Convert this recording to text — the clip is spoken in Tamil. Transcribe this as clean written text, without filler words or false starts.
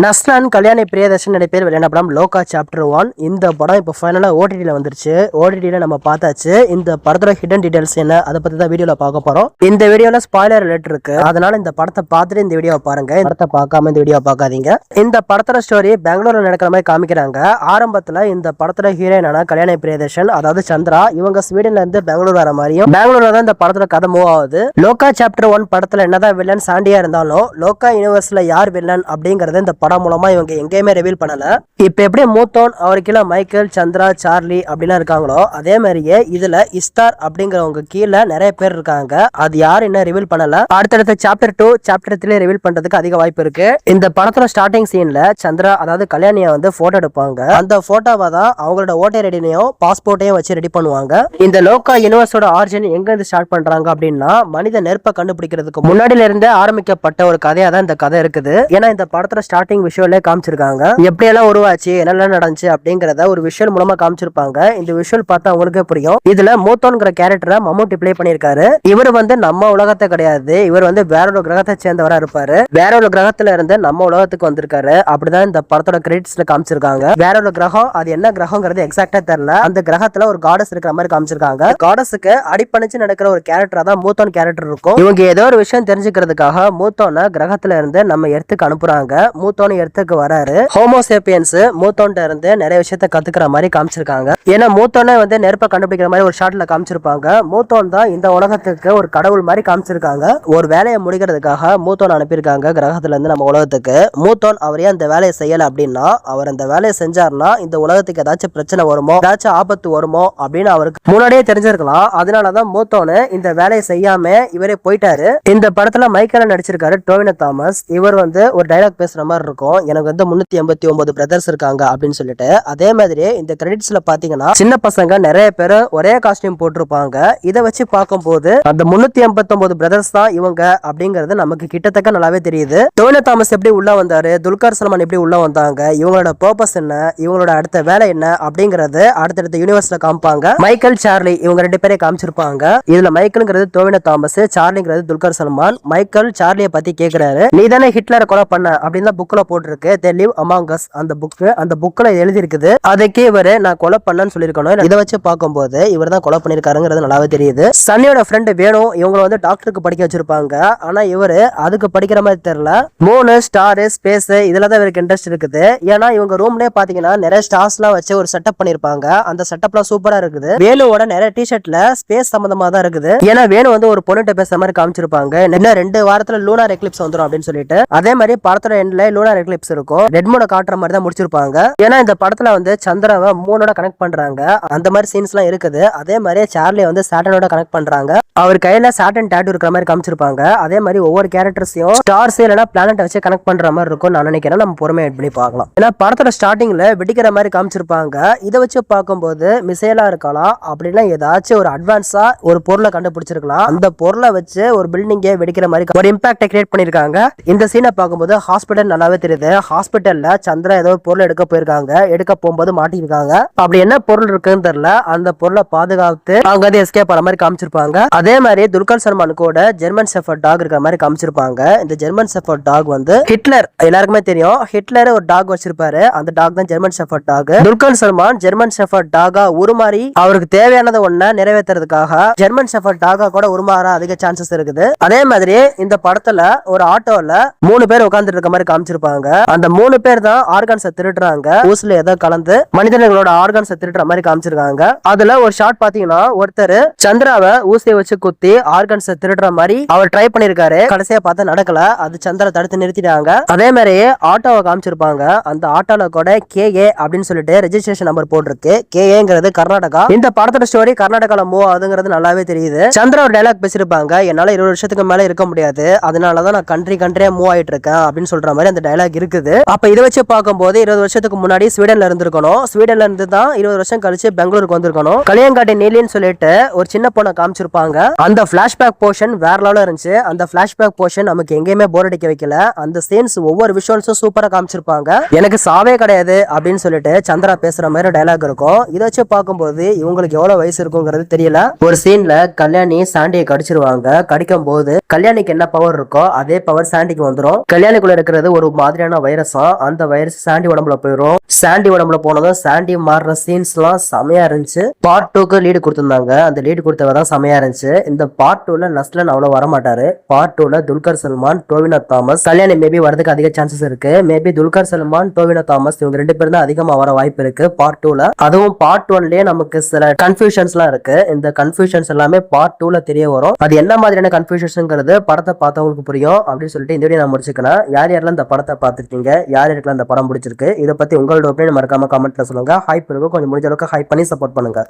நஸ்லான் கல்யாணி பிரியதர்ஷன் நிறைய பேர் வெளியான படம் லோகா சாப்டர் 1. இந்த படம் இப்போ ஃபைனலாக ஓடிடியில் வந்துருச்சு. ஓடிடியில் நம்ம பார்த்தாச்சு. இந்த படத்தோட ஹிடன் டீடைல்ஸ் என்ன, அதை பற்றி தான் வீடியோவில் பார்க்க போகிறோம். இந்த வீடியோவில் ஸ்பாய்லர் ரிலேட் இருக்கு, அதனால இந்த படத்தை பார்த்துட்டு இந்த வீடியோவை பாருங்க. படத்தை பார்க்காம இந்த வீடியோ பார்க்காதீங்க. இந்த படத்தோட ஸ்டோரி பெங்களூர்ல நடக்கிற மாதிரி காமிக்கிறாங்க. ஆரம்பத்தில் இந்த படத்தோட ஹீரோயினான கல்யாணி பிரியதர்ஷன், அதாவது சந்திரா, இவங்க ஸ்வீடன்ல இருந்து பெங்களூர் வர மாதிரியும் பெங்களூர்ல தான் இந்த படத்தோட கதை மூவ் ஆகுது. லோகா சாப்டர் 1 படத்துல என்னதான் வில்லன் சாண்டியா இருந்தாலும் லோகா யூனிவர்ஸ்ல யார் வில்லன் அப்படிங்கறது இந்த படம் மூலமா இவங்க எங்கேயுமே ரிவீல் பண்ணல. இப்ப எப்படி மூத்தோன், அவரு கீழே மைக்கேல், சந்திரா, சார்லி அப்படிலாம் இருக்காங்களோ அதே மாதிரியே இதுல இஸ்தார் அப்படிங்கிறவங்க கீழே நிறைய பேர் இருக்காங்க. அது யார் என்ன ரிவீல் பண்ணல. அடுத்தடுத்த சாப்டர் 2 சாப்டர் 3 ரிவீல் பண்றதுக்கு அதிக வாய்ப்பு இருக்கு. இந்த படத்துல ஸ்டார்டிங் சீன்ல சந்திரா, அதாவது கல்யாணியை வந்து போட்டோ எடுப்பாங்க. அந்த போட்டோவை தான் அவங்களோட ஓட்டர் ஐடியையும் பாஸ்போர்ட்டையும் வச்சு ரெடி பண்ணுவாங்க. இந்த லோகா யூனிவர்ஸோட ஆரிஜின் எங்க இருந்து ஸ்டார்ட் பண்றாங்க அப்படின்னா, மனித நெருப்பை கண்டுபிடிக்கிறதுக்கு முன்னாடில இருந்து ஆரம்பிக்கப்பட்ட ஒரு கதையா தான் இந்த கதை இருக்குது. ஏன்னா இந்த படத்துல ஸ்டார்டிங் விஷுவலே காமிச்சிருக்காங்க. எப்படி எல்லாம் உருவாச்சு, என்னெல்லாம் நடந்துச்சு அப்படிங்கறத ஒரு விஷுவல் மூலமா காமிச்சிருப்பாங்க. இந்த விஷுவல் பார்த்தா உங்களுக்கே புரியும். இதுல மூத்தோன்கிற கேரக்டரை மம்முட்டி பிளே பண்ணிருக்காரு. இவர் வந்து நம்ம உலகத்தை கிடையாது, இவர் வந்து வேற ஒரு கிரகத்தை சேர்ந்தவரா இருப்பாரு. வேற ஒரு கிரகத்துல இருந்து நம்ம உலகத்துக்கு வந்திருக்காரு. அப்படிதான் இந்த படத்தோட கிரெடிட்ஸ்ல காமிச்சிருக்காங்க. வேற ஒரு கிரகம், அது என்ன கிரகங்கிறது எக்ஸாக்டா தெரியல. அந்த கிரகத்துல ஒரு காடஸ் இருக்கிற மாதிரி காமிச்சிருக்காங்க. காடஸுக்கு அடிப்பணிச்சு நடக்கிற ஒரு கேரக்டரா தான் மூத்தோன் கேரக்டர் இருக்கும். இவங்க ஏதோ ஒரு விஷயம் தெரிஞ்சுக்கிறதுக்காக மூத்தோனை கிரகத்துல இருந்து நம்ம எர்த்துக்கு அனுப்புறாங்க. மூத்தோன் எர்த்துக்கு வராரு. ஹோமோசேபியன்ஸ் மூத்தோன்ட்ட இருந்து நிறைய விஷயத்த கத்துக்கிற மாதிரி காமிச்சிருக்காங்க. ஏன்னா மூத்தோனை வந்து நெருப்பை கண்டுபிடிக்கிற மாதிரி ஒரு ஷாட்ல காமிச்சிருப்பாங்க. மூத்தோன் தான் இந்த உலகத்துக்கு ஒரு கடவுள் மாதிரி காமிச்சிருக்காங்க. ஒரு வேலையை முடிக்கிறதுக்காக மூத்தோன் அனுப்பியிருக்காங்க கிரகத்துல இருந்து நம்ம உலகத்துக்கு. மூத்தோன் அவரே அந்த வேலையை செய்யல அப்படின்னா, அவர் அந்த வேலையை செஞ்சாருன்னா இந்த உலகத்துக்கு ஏதாச்சும் பிரச்சனை வருமோ, ஏதாச்சும் ஆபத்து வருமோ அப்படின்னு அவருக்கு முன்னாடியே தெரிஞ்சிருக்கலாம். அதனாலதான் மூத்தோனு இந்த வேலையை செய்யாம இவரே போயிட்டாரு. இந்த படத்துல மைக்கேல நடிச்சிருக்காரு டோவினோ தாமஸ். இவர் வந்து ஒரு டைலாக் பேசுற மாதிரி இருக்கும், எனக்கு வந்து 389 பிரதர்ஸ் இருக்காங்க அப்படின்னு சொல்லிட்டு. அதே மாதிரி இந்த கிரெடிட்ஸ்ல பாத்தீங்கன்னா சின்ன பசங்க நிறைய பேர் ஒரே காஸ்டியூம் போட்டிருப்பாங்க. இதை வச்சு பார்க்கும்போது அந்த 389 பிரதர்ஸ் தான் இவங்க அப்படிங்கிறது நமக்கு கிட்டத்தட்ட நல்லாவே தெரியுது. டோவினோ தாமஸ் எப்படி உள்ள வந்தாரு, துல்கர் சல்மான் எப்படி உள்ள வந்தாங்க, இவங்களோட பர்பஸ் என்ன, இவங்களோட அடுத்த வேலை என்ன அப்படிங்கறது அடுத்தடுத்த யூனிவர்ஸ்ல காமிப்பாங்க. மைக்கேல், சார்லி இவங்க ரெண்டு பேரை காமிச்சிருப்பாங்க. இதுல மைக்கேல்ங்கிறது டோவினோ தாமஸ், சார்லிங்கிறது துல்கர் சல்மான். மைக்கேல் சார்லியை பத்தி கேக்குறாரு, நீ தானே ஹிட்லரை கொலை பண்ண அப்படின்னு புக்ல போட்டிருக்கு. They live among us அந்த புக்ல எழுதி இருக்குது. அதுக்கு இவரு நான் கொலை பண்ணன்னு சொல்லிருக்கணும். இதை வச்சு பார்க்கும்போது இவர் தான் கொலை பண்ணிருக்காருங்கிறது நல்லாவே தெரியுது. சன்னியோட ஃப்ரெண்ட் வேணும், இவங்க வந்து டாக்டருக்கு படிக்க வச்சிருப்பாங்க. ஆனா இவரு அதுக்கு படிக்கிற மாதிரி தெரியல. மூணு ஸ்டார், ஸ்பேஸ் இதுல தான் இவருக்கு இன்ட்ரெஸ்ட் இருக்குது. ஏன்னா இவங்க ரூம்லயே பாத்தீங்கன்னா நிறைய ஸ்டார்ஸ் எல்லாம் வச்சு ஒரு செட்டப் பண்ணிருப்பாங்க. அந்த செட்டப்லாம் சூப்பரா இருக்குது. வேணுவோட நிறைய டிஷர்ட்ல ஸ்பேஸ் சம்பந்தமா தான் இருக்குது. ஏன்னா வேணு வந்து ஒரு பொண்ணுகிட்ட பேசுற மாதிரி காமிச்சிருப்பாங்க. இன்னும் 2 வாரத்துல லூனார் எக்லிப்ஸ் வந்துடும் அப்படின்னு சொல்லிட்டு. அதே மாதிரி படத்தோட எண்ட்ல லூனார் எக்லிப்ஸ் இருக்கும். ரெட் மூணை காட்டுற மாதிரி தான் முடிச்சிருப்பாங்க. ஏன்னா இந்த படத்துல வந்து சந்திராவை மூணோட கனெக்ட் பண்றாங்க. அந்த மாதிரி சீன்ஸ் எல்லாம் இருக்குது. அதே மாதிரி சார்லி வந்து சாட்டனோட கனெக்ட் பண்றாங்க. அவர் கையில சாட்டன் டாட்டூ இருக்கிற மாதிரி காமிச்சிருப்பாங்க. அதே மாதிரி ஒவ்வொரு கேரக்டர்ஸையும் ஸ்டார்ஸ் இல்லைன்னா பிளானட் வச்சு கனெக்ட் பண்ற மாதிரி இருக்கும் நான் நினைக்கிறேன். நம்ம பொறுமையா எட் பண்ணி பார்க்கலாம். ஏன்னா படத்தோட ஸ்டார்டிங்ல வெடிக்கிற மாதிரி காமிச்சிருப்பாங்க. இதை வச்சு பார்க்கும்போது மிசைலா இருக்கலாம், அப்படின்னா ஏதாச்சும் ஒரு அட்வான்ஸா ஒரு பொருளை கண்டுபிடிச்சிருக்கலாம். அந்த பொருளை வச்சு ஒரு பில்டிங்கே வெடிக்கிற மாதிரி ஒரு இம்பாக்டை கிரியேட் பண்ணிருக்காங்க. இந்த சீனை பார்க்கும்போது ஹாஸ்பிட்டல் நல்லாவே தெரியுது. ஹாஸ்பிட்டல்ல சந்திரா ஏதோ பொருள் எடுக்க போயிருக்காங்க. எடுக்க போகும்போது மாட்டிருக்காங்க. அப்படி என்ன பொருள் இருக்குன்னு தெரியல. அந்த பொருளை பாதுகாத்து அவங்க வந்து எஸ்கேப் ஆற மாதிரி காமிச்சிருப்பாங்க. அதே மாதிரி துல்கர் சல்மான் கூட ஜெர்மன் ஷெஃபர்ட் டாக் இருக்கிற மாதிரி காமிச்சிருப்பாங்க. இந்த ஜெர்மன் ஷெஃபர்ட் டாக் வந்து ஹிட்லர் எல்லாருக்குமே தெரியும். ஹிட்லர் ஒரு டாக் வச்சிருப்பாரு. அந்த டாக் தான் German shepherd dog. Dulquer Salmaan German shepherd டாகா உருமாறி அவருக்கு தேவையானதை ஒண்ண நிறைவேற்றுறதுக்காக ஜெர்மன் ஷெஃபர்ட் டாகா கூட உருமாற அதிக சான்சஸ் இருக்குது. அதே மாதிரி இந்த படத்துல ஒரு ஆட்டோல 3 பேர் உட்கார்ந்துட்டு இருக்க மாதிரி காமிச்சிருப்பாங்க. அந்த 3 பேர் தான் ஆர்கான்ஸை திருடுறாங்க. ஊசில ஏதோ கலந்து மனிதர்களோட ஆர்கான்ஸை திருடுற மாதிரி காமிச்சிருக்காங்க. அதுல ஒரு ஷாட் பாத்தீங்கன்னா ஒருத்தர் சந்திராவை ஊசியை வச்சு குத்தி ஆர்கான்ஸை திருடுற மாதிரி அவர் ட்ரை பண்ணிருக்காரு. கடைசியா பார்த்தா நடக்கல. அது சந்திரா தடுத்து நிறுத்திட்டாங்க. அதே மாதிரி ஆட்டோவை காமிச்சிருப்பாங்க. அந்த ஆட்டோல கூட KA அப்படின்னு சொல்லிட்டு ரெஜிஸ்ட்ரேஷன் நம்பர் போட்டிருக்கு. KAங்கிறது கர்நாடகா. இந்த படத்தோட ஸ்டோரி கர்நாடகால மூவ் ஆகுதுங்கிறது நல்லாவே தெரியுது. சந்திரா ஒரு டைலாக் பேசிருப்பாங்க, என்னால 20 வருஷத்துக்கு மேல இருக்க முடியாது, அதனாலதான் நான் கண்ட்ரியா மூவ் ஆயிட்டு இருக்கேன் அப்படின்னு சொல்ற மாதிரி அந்த டைலாக் இருக்குது. அப்ப இதை வச்சு பார்க்கும்போது 20 வருஷத்துக்கு முன்னாடி ஸ்வீடன்ல இருந்திருக்கணும். ஸ்வீடன்ல இருந்து தான் 20 வருஷம் கழிச்சு பெங்களூருக்கு வந்திருக்கணும். கலியங்காட்டி நீலின்னு சொல்லிட்டு ஒரு சின்ன பொண்ணை காமிச்சிருப்பாங்க. அந்த பிளாஷ்பேக் போர்ஷன் வேற லெவல்ல இருந்துச்சு. அந்த பிளாஷ்பேக் போர்ஷன் நமக்கு எங்கேயுமே போர் அடிக்க வைக்கல. அந்த சீன்ஸ் ஒவ்வொரு விஷுவல்ஸும் சூப்பரா காமிச்சிருப்பாங்க. எனக்கு சாவே கிடையாது அப்படின்னு சொல்லிட்டு சந்திரா பேசுற மாதிரி டைலாக் இருக்கும். இதை வச்சு பார்க்கும்போது இவங்களுக்கு எவ்வளவு வயசு இருக்குங்கிறது தெரியல. ஒரு சீன்ல கல்யாணி சாண்டியை கடிச்சிருவாங்க. கடிக்கும் போது கல்யாணிக்கு என்ன பவர் இருக்கோ அதே பவர் சாண்டிக்கு வந்துடும். கல்யாணிக்குள்ள இருக்கிறது ஒரு மாதிரியான வைரஸா. அந்த வைரஸ் சாண்டி உடம்புல போயிடும். சாண்டி உடம்புல போனதும் சாண்டி மாறுற சீன்ஸ் எல்லாம் செமையா இருந்துச்சு. பார்ட் 2க்கு லீடு கொடுத்திருந்தாங்க. அந்த லீடு கொடுத்தவதான் செமையா இருந்துச்சு. இந்த பார்ட் 2ல நஸ்லன் அவ்வளவு வரமாட்டாரு. பார்ட் 2ல துல்கர் சல்மான், டோவினோ தாமஸ், கல்யாணி மேபி வரதுக்கு அதிக சான்சஸ் இருக்கு. மேபி துல்கர் சல்மான், டோவினோ தாமஸ் இவங்க 2 பேரும் தான் அதிகமா வர வாய்ப்பு இருக்கு பார்ட் 2ல. அதுவும் பார்ட் 1லயே நமக்கு சில கன்ஃபியூஷன்ஸ் எல்லாம் இருக்கு. இந்த கன்ஃபியூஷன்ஸ் எல்லாமே பார்ட் 2ல தெரிய வரும். அது என்ன மாதிரியான கன்ஃபியூஷன்ங்கிறது படத்தை பார்த்தவங்களுக்கு புரியும் அப்படின்னு சொல்லிட்டு இந்த வீடியோ நான் முடிச்சுக்கிறேன். யார் யாரெல்லாம் இந்த படத்தை பார்த்துருக்கீங்க, யார் யாருக்கெல்லாம் இந்த படம் பிடிச்சிருக்கு, இதை பத்தி உங்களோட ஒப்பீனியன் மறக்காம கமெண்ட்ல சொல்லுங்க. ஹைப் இருக்கும், கொஞ்சம் முடிஞ்ச அளவுக்கு ஹைப் பண்ணி சப்போர்ட் பண்ணுங்க.